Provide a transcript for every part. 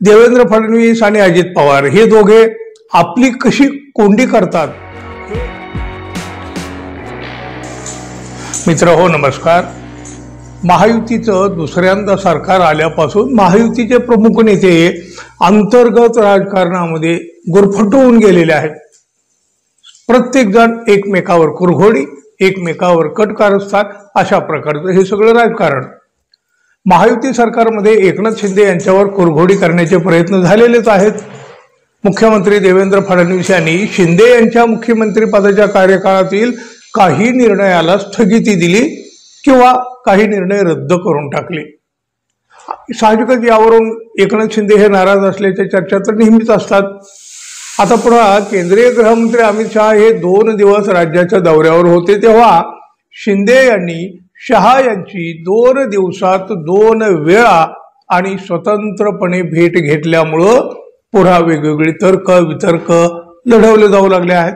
देवेंद्र फडणवीस आणि अजित पवार हे दोघे आपली कशी कोंडी करतात। मित्र हो नमस्कार। महायुतीचं दुसऱ्यांदा सरकार आल्यापासून महायुतीचे प्रमुख नेते अंतर्गत राजकारणामध्ये गुरफटून गेलेले आहेत। प्रत्येक जण एकमेकावर कुरघोडी, एकमेकावर कट कारस्थान अशा प्रकारचं हे सगळं राजकारण। महायुती सरकारमध्ये एकनाथ शिंदे यांच्यावर कुरघोडी करण्याचे प्रयत्न झालेलेच आहेत। मुख्यमंत्री देवेंद्र फडणवीस यांनी शिंदे यांच्या मुख्यमंत्री पदाच्या कार्यकाळातील काही निर्णयाला स्थगिती दिली किंवा काही निर्णय रद्द करून टाकले। साहजिकच यावरून एकनाथ शिंदे हे नाराज असल्याच्या चर्चा तर नेहमीच असतात। आता पुन्हा केंद्रीय गृहमंत्री अमित शहा हे 2 दिवस राज्याच्या दौऱ्यावर होते, तेव्हा शिंदे यांनी शहा यांची 2 दिवसात 2 वेळा आणि स्वतंत्रपणे भेट घेतल्यामुळं पुन्हा वेगवेगळी तर्क वितर्क लढवले जाऊ लागले आहेत।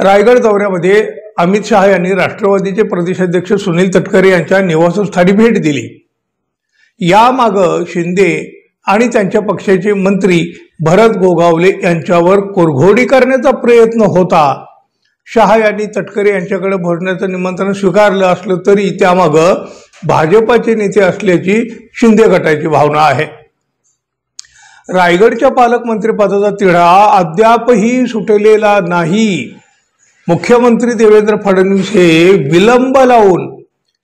रायगड दौऱ्यामध्ये अमित शहा यांनी राष्ट्रवादीचे प्रदेशाध्यक्ष सुनील तटकरे यांच्या निवासस्थानी भेट दिली। यामागं शिंदे आणि त्यांच्या पक्षाचे मंत्री भरत गोगावले यांच्यावर कुरघोडी करण्याचा प्रयत्न होता। शहा यांनी तटकरे यांच्याकडे भोजनाचं निमंत्रण स्वीकारलं असलं तरी त्यामागं भाजपाचे नेते असल्याची शिंदे गटाची भावना आहे। रायगडच्या पालकमंत्री पदाचा तिढा अद्यापही सुटलेला नाही। मुख्यमंत्री देवेंद्र फडणवीस हे विलंब लावून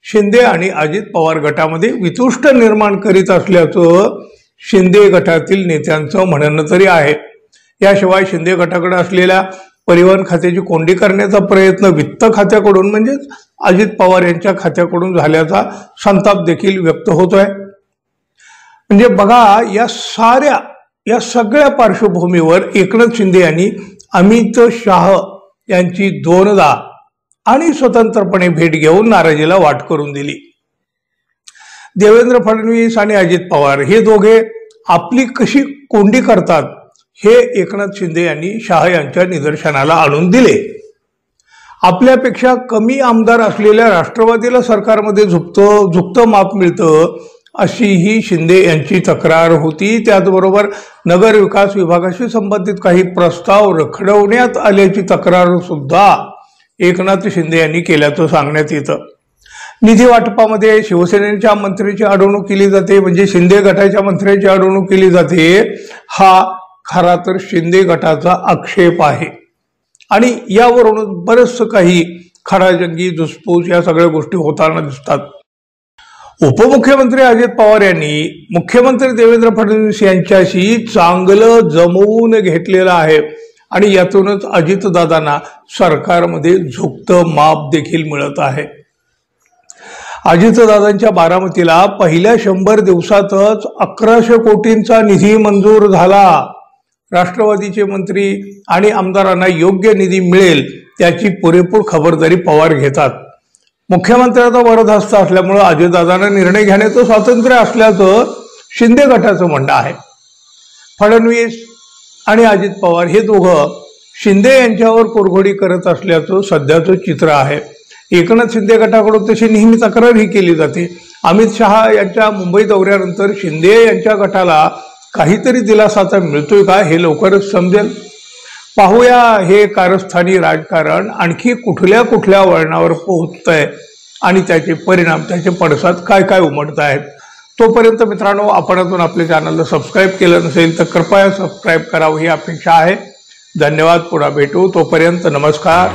शिंदे आणि अजित पवार गटामध्ये वितुष्ट निर्माण करीत असल्याचं शिंदे गटातील नेत्यांचं म्हणणं तरी आहे। याशिवाय शिंदे गटाकडे असलेल्या परिवहन खात्याची कोंडी करण्याचा प्रयत्न वित्त खात्याकडून म्हणजेच अजित पवार यांच्या खात्याकडून झाल्याचा संताप देखील व्यक्त होतोय। म्हणजे बघा, या सगळ्या पार्श्वभूमीवर एकनाथ शिंदे यांनी अमित शाह यांची 2दा आणि स्वतंत्रपणे भेट घेऊन नाराजीला वाट करून दिली। देवेंद्र फडणवीस आणि अजित पवार हे दोघे आपली कशी कोंडी करतात हे एकनाथ शिंदे यांनी शहा यांच्या निदर्शनाला आणून दिले। आपल्यापेक्षा कमी आमदार असलेल्या राष्ट्रवादीला सरकारमध्ये झुकतं माप मिळतं अशी ही शिंदे यांची तक्रार होती। त्याचबरोबर नगर विकास विभागाशी संबंधित काही प्रस्ताव रखडवण्यात आल्याची तक्रार सुद्धा एकनाथ शिंदे यांनी केल्याचं सांगण्यात येतं। निधी वाटपामध्ये शिवसेनेच्या मंत्र्यांची अडवणूक केली जाते, म्हणजे शिंदे गटाच्या मंत्र्यांची अडवणूक केली जाते, हा खरा तर शिंदे गटाचा आक्षेप आहे। आणि यावरूनच बरंचसं काही खडाजंगी धुसफूस या सगळ्या गोष्टी होताना दिसतात। उपमुख्यमंत्री अजित पवार यांनी मुख्यमंत्री देवेंद्र फडणवीस यांच्याशी चांगलं जमवून घेतलेलं आहे आणि यातूनच अजितदादांना सरकारमध्ये झुकतं माप देखील मिळत आहे। अजितदादांच्या बारामतीला पहिल्या 100 दिवसातच 1100 कोटींचा निधी मंजूर झाला। राष्ट्रवादीचे मंत्री आणि आमदारांना योग्य निधी मिळेल त्याची पुरेपूर खबरदारी पवार घेतात। मुख्यमंत्र्यांचा वरदहस्त असल्यामुळे अजितदादांना निर्णय घेण्याचं स्वातंत्र्य असल्याचं शिंदे गटाचं म्हणणं आहे। फडणवीस आणि अजित पवार हे दोघं शिंदे यांच्यावर कुरघोडी करत असल्याचं सध्याचं चित्र आहे। एकनाथ शिंदे गटाकडून तशी नेहमी तक्रारही केली जाते। अमित शहा यांच्या मुंबई दौऱ्यानंतर शिंदे यांच्या गटाला काहीतरी दिलासा मिळतोय का हे लवकरच समजेल। पाहूया हे कारस्थानी राजकारण आणखी कुठल्या वळणावर पोहोचतंय आणि त्याचे परिणाम, त्याचे पडसाद काय उमटत आहेत। तोपर्यंत मित्रांनो, आपण अजून आपल्या चॅनलला सबस्क्राईब केलं नसेल तर कृपया सबस्क्राईब करावं ही अपेक्षा आहे। धन्यवाद, पुन्हा भेटू, तोपर्यंत नमस्कार।